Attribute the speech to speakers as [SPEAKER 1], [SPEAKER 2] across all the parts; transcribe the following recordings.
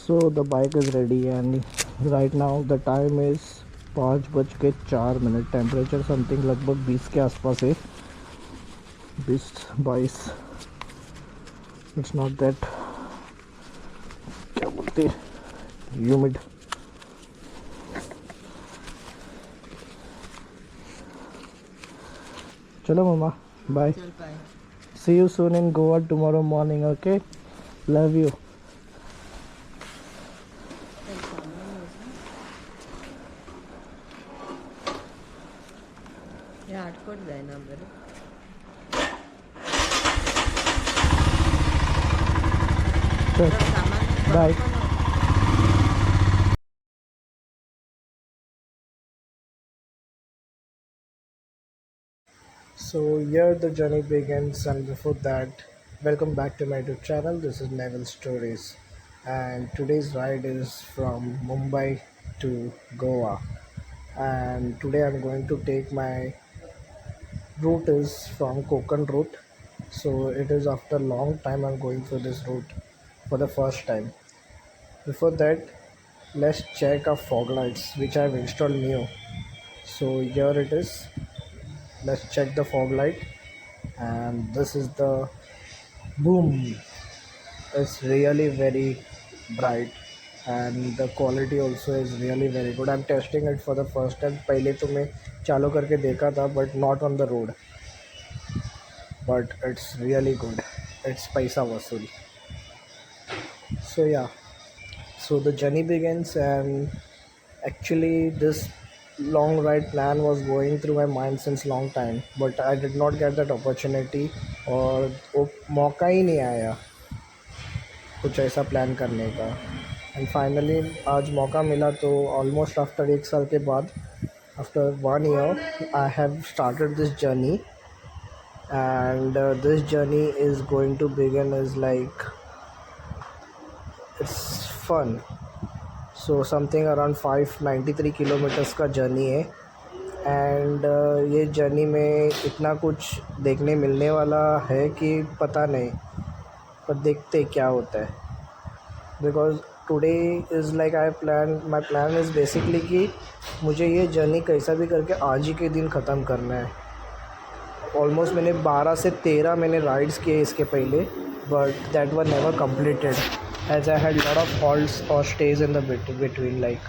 [SPEAKER 1] So the bike is ready and right now the time is 5:04। Temperature something लगभग 20 के आसपास है, 20-22। It's not that क्या बोलते ह्यूमिड। चलो मम्मा, bye. See you soon in Goa tomorrow morning. Okay, love you.
[SPEAKER 2] आठकोट जाए ना बरं।
[SPEAKER 1] Bye. So here the journey begins, and before that, welcome back to my YouTube channel. This is Neville Stories, and today's ride is from Mumbai to Goa. And today I'm going to take my route is from Konkan route. So it is after long time I'm going through this route for the first time. Before that, let's check our fog lights which I've installed new. So here it is. Let's check the fog light, and this is the boom. It's really very bright, and the quality also is really very good. I'm testing it for the first time. पहले तो मैं चालू करके देखा था, but not on the road. But it's really good. It's paisa vasool. So yeah, so the journey begins, and actually this long ride plan was going through my mind since long time, but I did not get that opportunity, और वो मौका ही नहीं आया कुछ ऐसा plan करने का। And finally आज मौका मिला, तो ऑलमोस्ट आफ्टर 1 साल के बाद, after 1 year, I have started this journey. and this journey is going to begin is like it's fun. So something around 593 kilometres का जर्नी है। एंड ये जर्नी में इतना कुछ देखने मिलने वाला है कि पता नहीं, पर देखते क्या होता है। Because today is like I plan, my plan is basically कि मुझे ये जर्नी कैसा भी करके आज ही के दिन ख़त्म करना है। ऑलमोस्ट मैंने 12 से 13 मैंने राइड्स किए इसके पहले, but that were never completed as I had lot of halts or stays in the between like.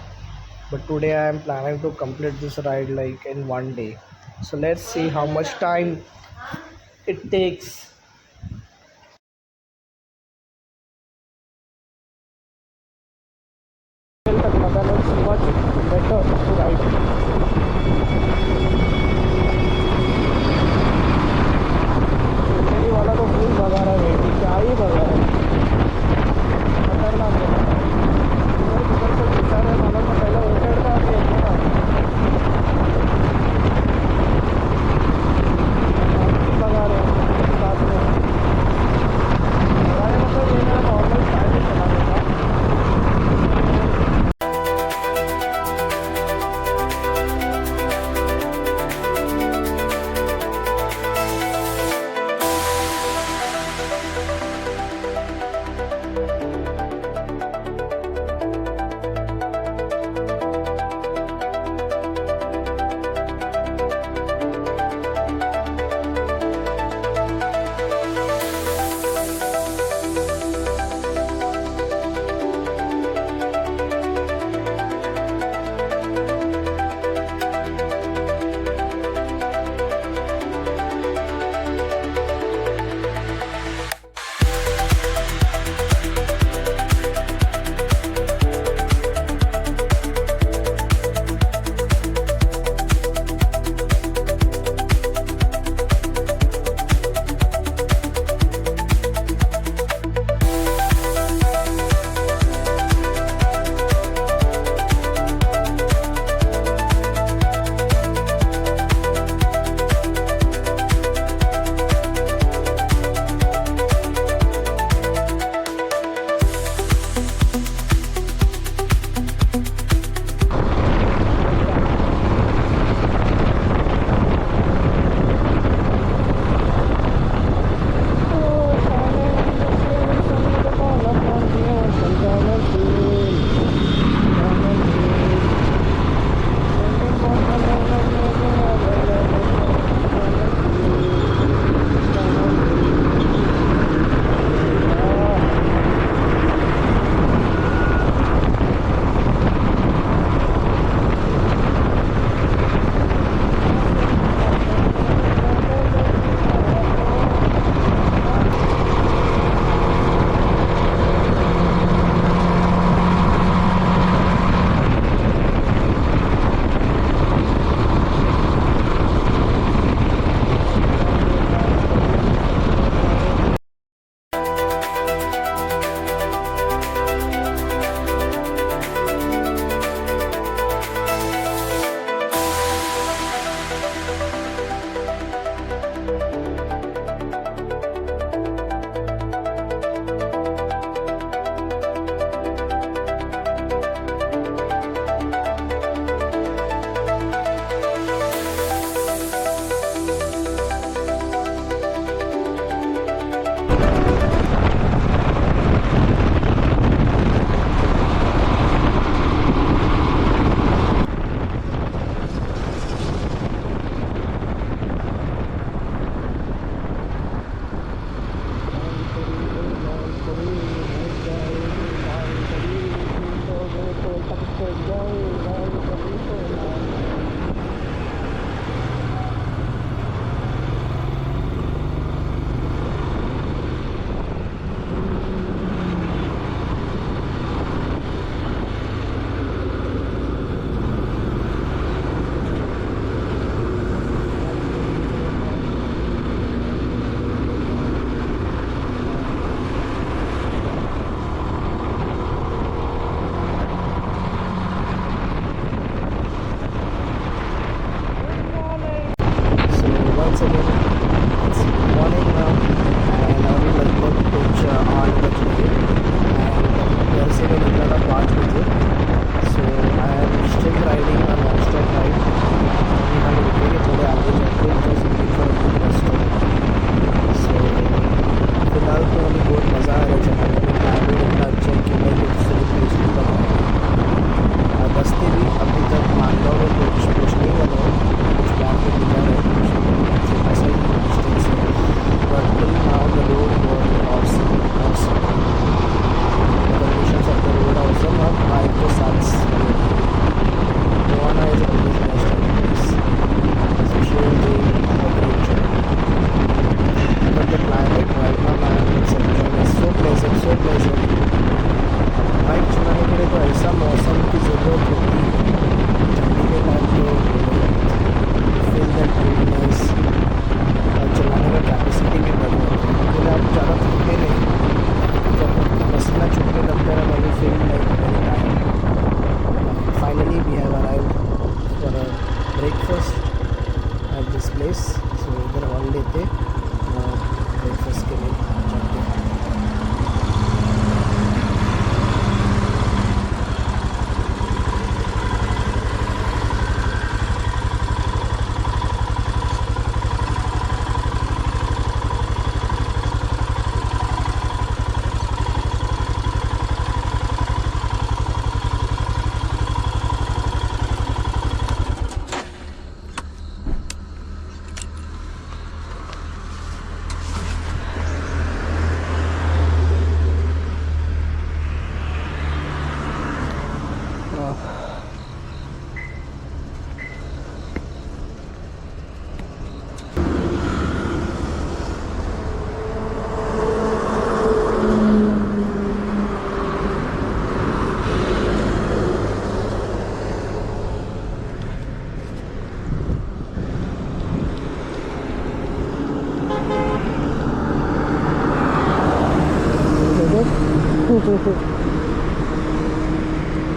[SPEAKER 1] But today I am planning to complete this ride like in one day. So let's see how much time it takes. Let's see what better to ride. वाला तो फूल भगा रहा है, क्या ही भगा रहा है, खतरनाक है। इधर से घुसा रहे मालूम में, पहले उल्टे था भगा रहे हैं साथ में।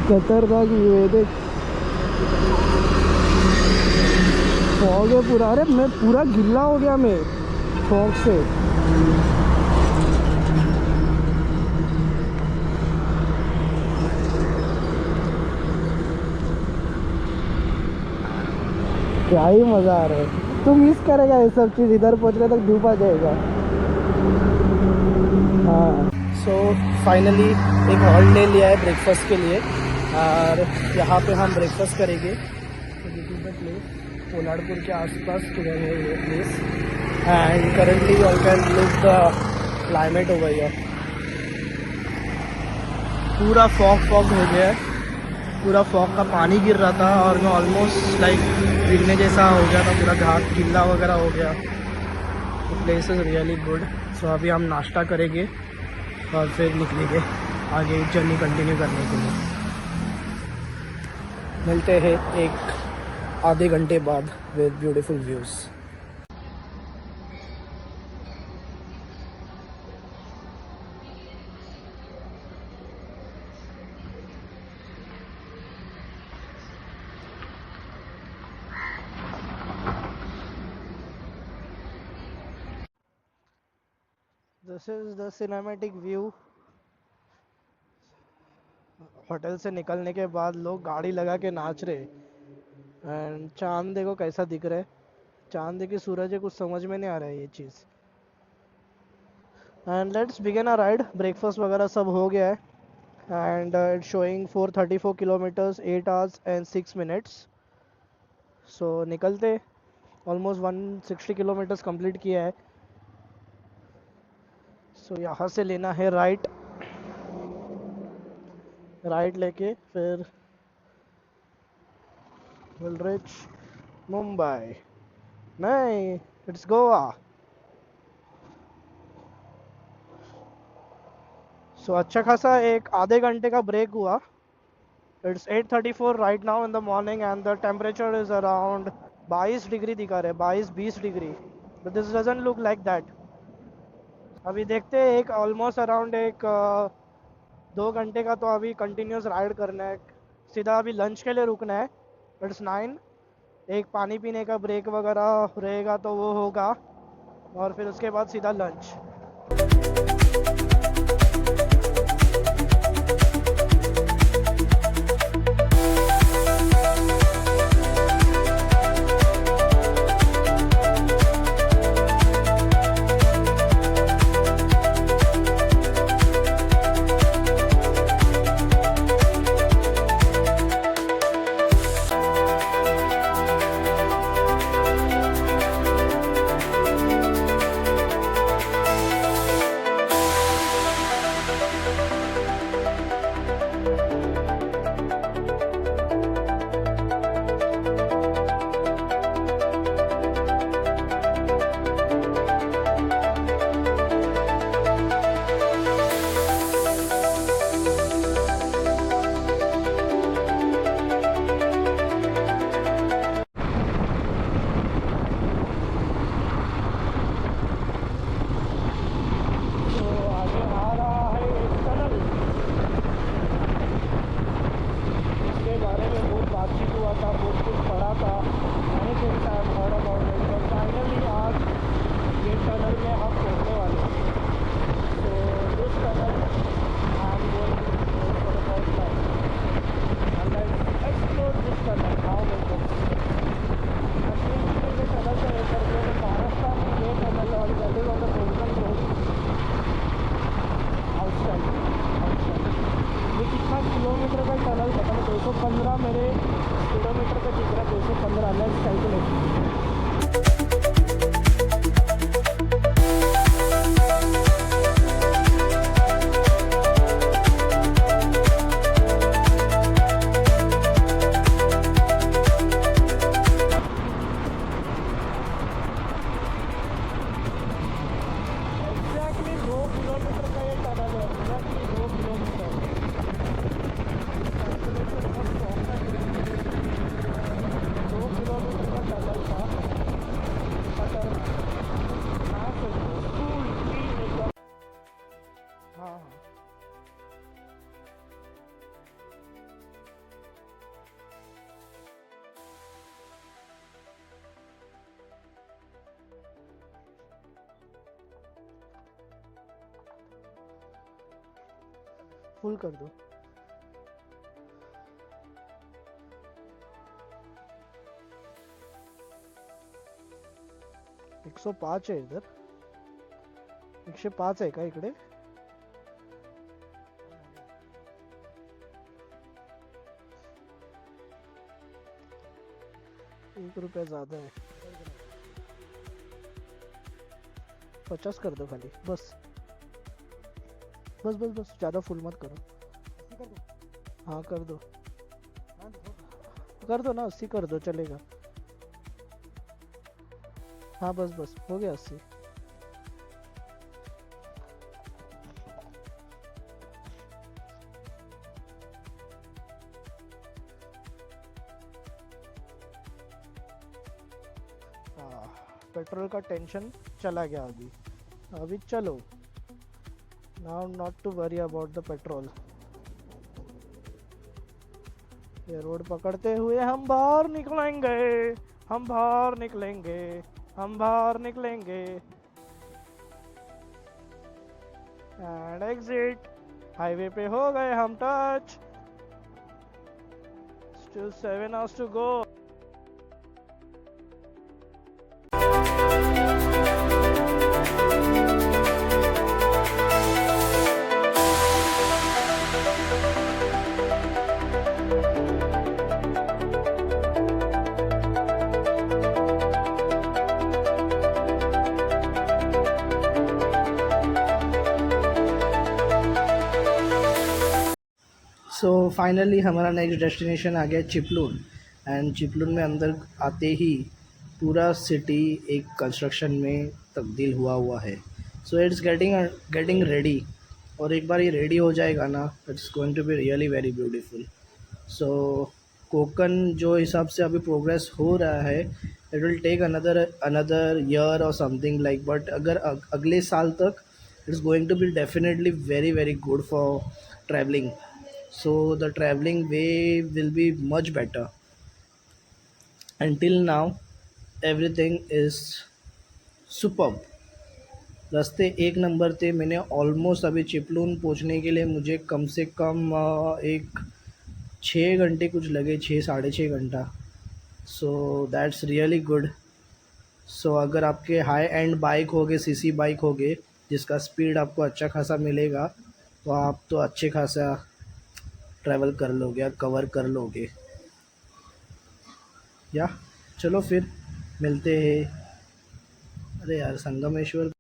[SPEAKER 1] खतरनाक व्यू है देख, फॉग है पूरा। अरे मैं पूरा गिल्ला हो गया मैं फॉग से। क्या ही मजा आ रहा है। तू मिस करेगा ये सब चीज़, इधर पहुंचने तक धूप आ जाएगा। हाँ, सो फाइनली एक हॉल्ट ले लिया है ब्रेकफास्ट के लिए, और यहाँ पे हम ब्रेकफास्ट करेंगे। दिस इज द प्लेस, कोलाडपुर के आसपास किधर है ये place. And currently you can look the climate over here. पूरा फॉग हो गया है, पूरा फॉग का पानी गिर रहा था और मैं ऑलमोस्ट लाइक गिरने जैसा हो गया था, पूरा घाट गिल्ला वगैरह हो गया। The place is really good. So अभी हम नाश्ता करेंगे और फिर निकलेंगे आगे जर्नी कंटिन्यू करने के लिए। मिलते हैं एक आधे घंटे बाद with beautiful views. This is the cinematic view. Hotel से निकलने के बाद लोग गाड़ी लगा के नाच रहे। एंड चांद देखो कैसा दिख रहा है, चांद देखिए सूरज है, कुछ समझ में नहीं आ रहा है ये चीज़। And let's begin a ride. Breakfast वगैरह सब हो गया है and it's showing 434 kilometres 8 hours and 6 minutes। So निकलते, ऑलमोस्ट 160 किलोमीटर्स कंप्लीट किया है। सो यहाँ से लेना है राइट लेके फिर विल रीच मुंबई। नहीं, इट्स गोवा। सो अच्छा खासा एक आधे घंटे का ब्रेक हुआ। It's 8:34 right now in the morning and the temperature is around 22 degree दिखा रहे, 22-20 degree. But this doesn't look like that. अभी देखते हैं, एक ऑलमोस्ट अराउंड एक 2 घंटे का तो अभी कंटिन्यूस राइड करना है। सीधा अभी लंच के लिए रुकना है। इट्स 9। एक पानी पीने का ब्रेक वगैरह रहेगा तो वो होगा, और फिर उसके बाद सीधा लंच। किलोमीटर का टनल था, 215 मेरे किलोमीटर का दिख रहा है, 215 नेक्स्ट कैलकुलेट। फुल कर दो। 105 आहे इधर. 105 आहे का इकडे? 1 रुपया ज्यादा है. 50 कर दो खाली, बस बस बस बस, ज्यादा फुल मत करो. हाँ कर दो ना, 80 कर दो चलेगा. हाँ बस बस हो गया 80. पेट्रोल का टेंशन चला गया. अभी चलो. Now not to worry about the petrol. ये रोड पकड़ते हुए हम बाहर निकलेंगे, हम बाहर निकलेंगे, हम बाहर निकलेंगे. And exit. हाईवे पे हो गए हम touch. Still 7 hours to go. So finally हमारा नेक्स्ट डेस्टिनेशन आ गया चिपलून. एंड चिपलून में अंदर आते ही पूरा सिटी एक कंस्ट्रक्शन में तब्दील हुआ है. So it's getting ready. और एक बार ये रेडी हो जाएगा ना, it's going to be really very beautiful. So Konkan जो हिसाब से अभी प्रोग्रेस हो रहा है, it will take another year और समथिंग लाइक. बट अगर अगले साल तक it's going to be definitely very very good for travelling. So the traveling way will be much better. Until now everything is superb. रास्ते एक number थे. मैंने almost अभी चिपलून पहुंचने के लिए मुझे कम से कम एक 6 घंटे कुछ लगे, 6 साढ़े 6 घंटा. So that's really good. So अगर आपके हाई एंड बाइक होगे, सीसी बाइक होगे, जिसका स्पीड आपको अच्छा खासा मिलेगा, तो आप तो अच्छे खासा ट्रैवल कर लोगे या कवर कर लोगे. या चलो फिर मिलते हैं. अरे यार संगमेश्वर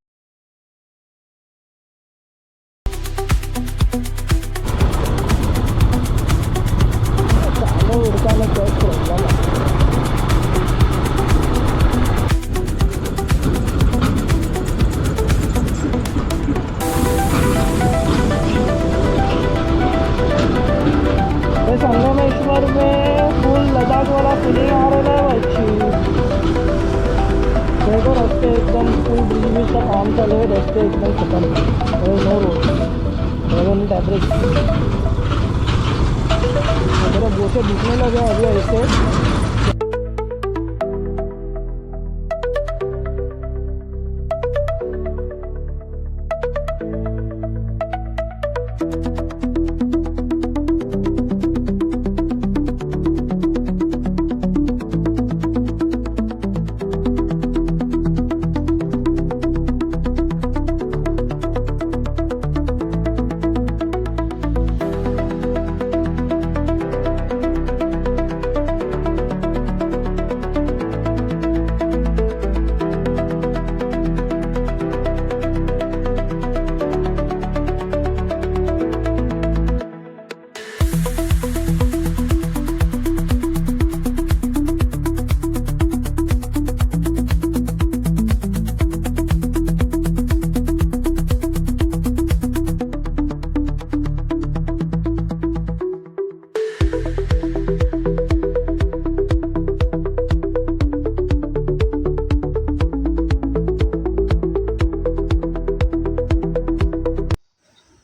[SPEAKER 1] संगमेश्वर में फुल लद्दाख वाला फीलिंग आ रहा है अच्छी. देखो रास्ते एकदम फुल ब्रिज का काम चल रहा है. रास्ते एकदम खत्म, नो रोड, एवरेज. मेरा बोसे दिखने लगे अभी ऐसे.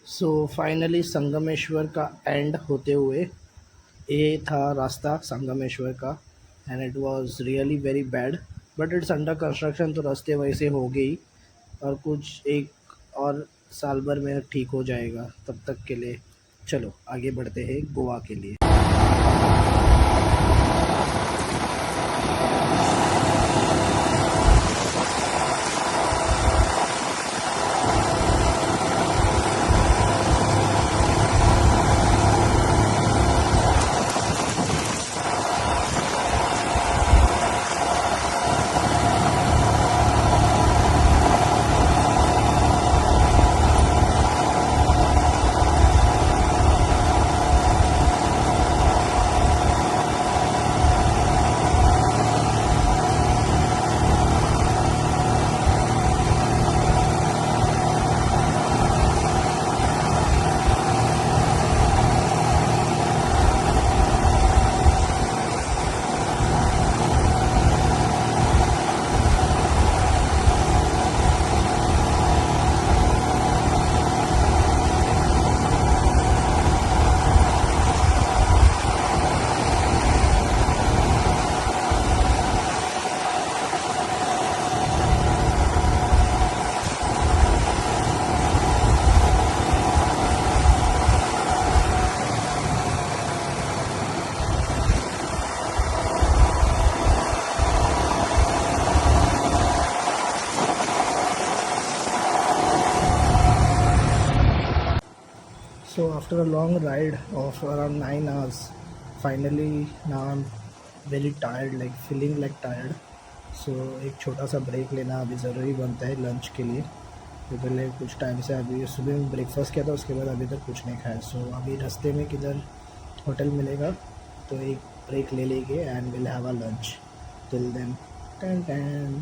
[SPEAKER 1] सो फाइनली संगमेश्वर का एंड होते हुए ये था रास्ता संगमेश्वर का. And it was really very bad, but it's under construction, तो रास्ते वैसे हो गई. और कुछ एक और साल भर में ठीक हो जाएगा. तब तक के लिए चलो आगे बढ़ते हैं गोवा के लिए। So after a long ride of around 9 hours, finally now I'm very tired, like feeling like tired. So एक छोटा सा ब्रेक लेना अभी ज़रूरी बनता है लंच के लिए। तो पहले कुछ टाइम से अभी सुबह में ब्रेकफास्ट किया था, उसके बाद अभी तक कुछ नहीं खाया। सो अभी रास्ते में किधर होटल मिलेगा तो एक ब्रेक ले लेंगे and will have a lunch. Till then टन टन।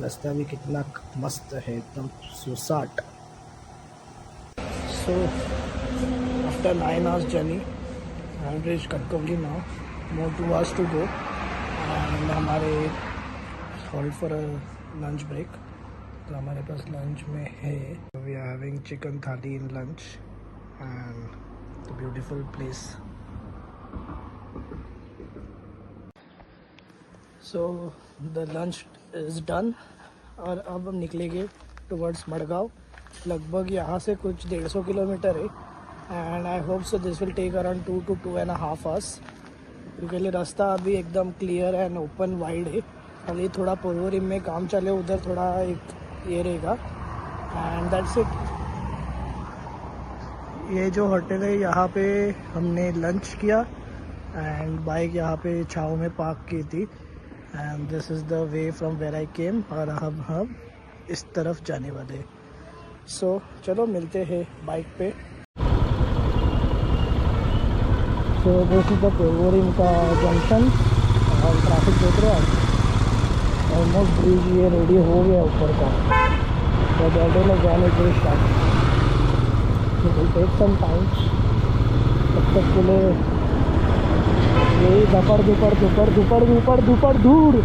[SPEAKER 1] रास्ता भी कितना मस्त है, एकदम सुसाट। So after 9 hours journey, I have reached Katkavli now. More 2 hours to go, and हमारे halt for a lunch break. तो हमारे पास लंच में है, we are having chicken thali in lunch and the beautiful place. So the lunch is done और अब हम निकलेंगे towards Madgaon. लगभग यहाँ से कुछ 150 किलोमीटर है and I hope so this will take around 2 to 2.5 hours, क्योंकि रास्ता अभी एकदम क्लियर एंड ओपन वाइड है। अभी थोड़ा पोरवोरिम में काम चले, उधर थोड़ा एक ये रहेगा एंड दैट्स इट। ये जो होटल है यहाँ पे हमने लंच किया एंड बाइक यहाँ पे छाँव में पार्क की थी and this is the way from where I came. और हम इस तरफ जाने वाले हैं। सो चलो मिलते हैं बाइक पे। So this is the Porvorim का जंक्शन और ट्रैफिक देख रहे हैं आप। ऑलमोस्ट ब्रिज ये रेडी हो गया ऊपर का, तो बैठे में जाने के start will take some time. तब तक के लिए यही दुपड़ दूर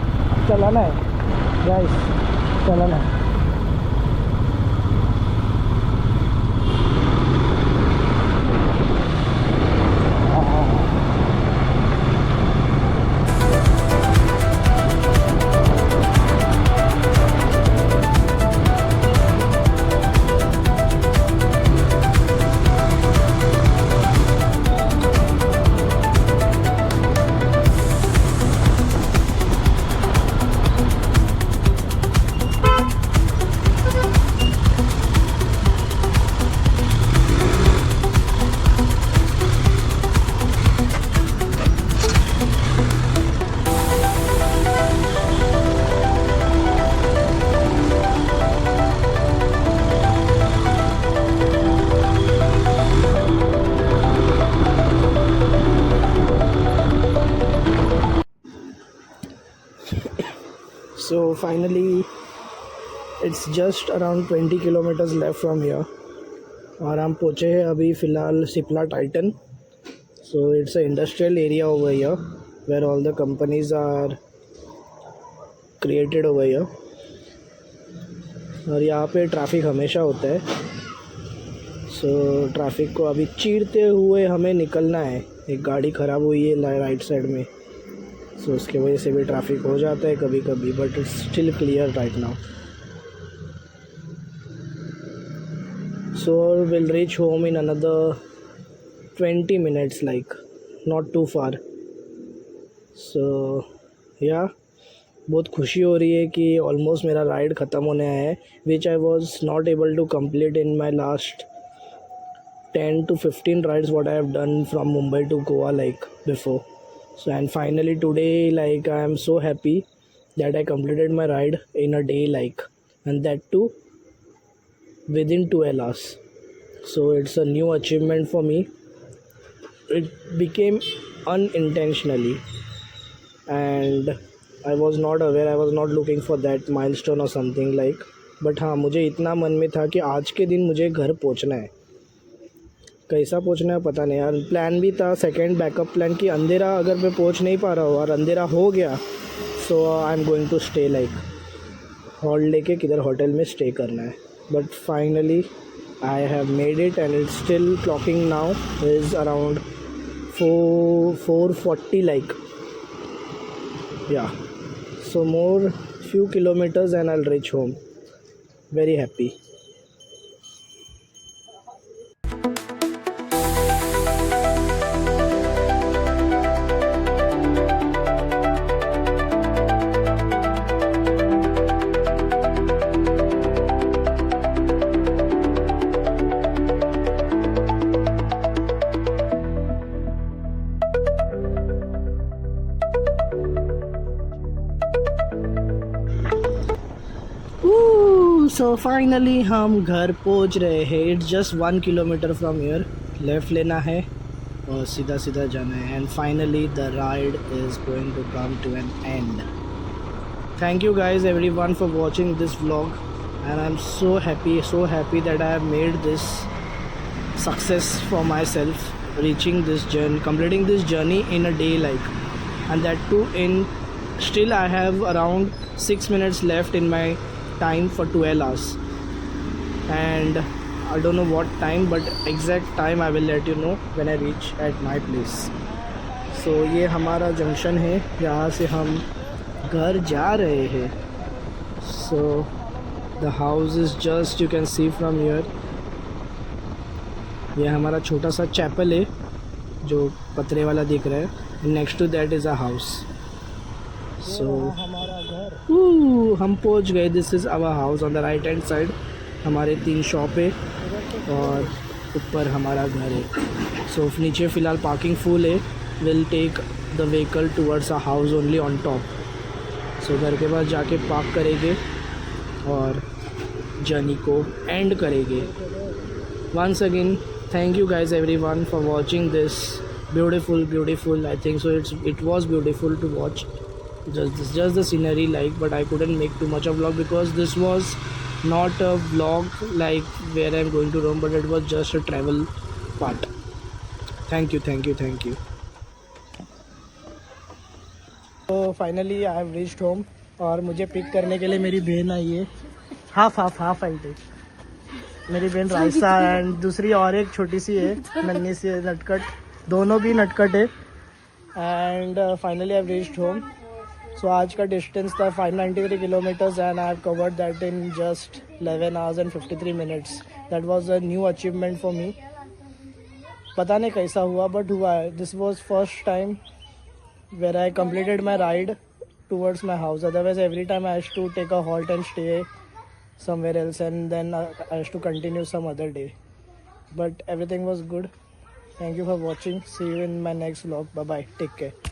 [SPEAKER 1] चलाना है गाइस, चलाना है। So finally it's just around 20 kilometers left from here और हम पहुँचे हैं अभी फ़िलहाल Cipla Titan. So it's an industrial area over here where all the companies are created over here और यहाँ पे ट्रैफिक हमेशा होता है। So ट्रैफिक को अभी चीरते हुए हमें निकलना है। एक गाड़ी ख़राब हुई है राइट साइड में, सो उसके वजह से भी ट्रैफिक हो जाता है कभी कभी, but it's still clear right now. So we'll reach home in another 20 minutes, like not too far. So yeah, बहुत खुशी हो रही है कि ऑलमोस्ट मेरा राइड ख़त्म होने आया है, which I was not able to complete in my last 10 to 15 rides what I have done from Mumbai to Goa like before. So and finally today, like I am so happy that I completed my ride in a day, like, and that too within 12 hours. So it's a new achievement for me. It became unintentionally, and I was not aware, I was not looking for that milestone or something like. But हाँ, मुझे इतना मन में था कि आज के दिन मुझे घर पहुंचना है. कैसा पहुंचना है पता नहीं यार. प्लान भी था सेकंड बैकअप प्लान कि अंधेरा अगर मैं पहुंच नहीं पा रहा हूँ और अंधेरा हो गया, so I am going to stay, like हॉल लेके किधर होटल में स्टे करना है. But finally I have made it and it's still clocking now is around 4:40 like. Yeah, so more few kilometers and I'll reach home. Very happy. So finally हम घर पहुंच रहे हैं. It's just 1 kilometre from here. Left लेना है और सीधा सीधा जाना है. And finally the ride is going to come to an end. Thank you guys everyone for watching this vlog, and I am so happy that I have made this success for myself, reaching this journey, completing this journey in a day, like, and that too in still I have around 6 minutes left in my time for 12 hours, and I don't know what time, but exact time I will let you know when I reach at my place. So ये हमारा junction है, यहाँ से हम घर जा रहे हैं. So the house is just, you can see from here, ये हमारा छोटा सा चैपल है जो पतरे वाला दिख रहा है. Next to that is a house. So हमारा घर, हम पहुंच गए. This is our house. On the right hand side हमारे 3 शॉप है और ऊपर हमारा घर है. सो नीचे फ़िलहाल पार्किंग फुल है. Will take the vehicle towards a house only on top. So घर के पास जाके पार्क करेंगे और जर्नी को एंड करेंगे. Once again, thank you guys everyone for watching this beautiful, I think so it was beautiful to watch, just the scenery, like, but I couldn't make too much of vlog because this was not a vlog like where I'm going to roam, but it was just a travel part. Thank you. So finally I have reached home और मुझे pick करने के लिए मेरी बहन आई है. Half I थी मेरी बहन राइसा, एंड दूसरी और एक छोटी सी है नन्ही सी नटकट. दोनों भी नटकट है. And finally I have reached home. So आज का डिस्टेंस था 593 kilometres and I have covered that in just 11 hours and 53 minutes. That was a new achievement for me. पता नहीं कैसा हुआ बट हुआ है. This was first time where I completed my ride towards my house. Otherwise every time I have to take a halt and stay somewhere else, and then I have to continue some other day, but everything was good. Thank you for watching. See you in my next vlog. Bye bye, take care.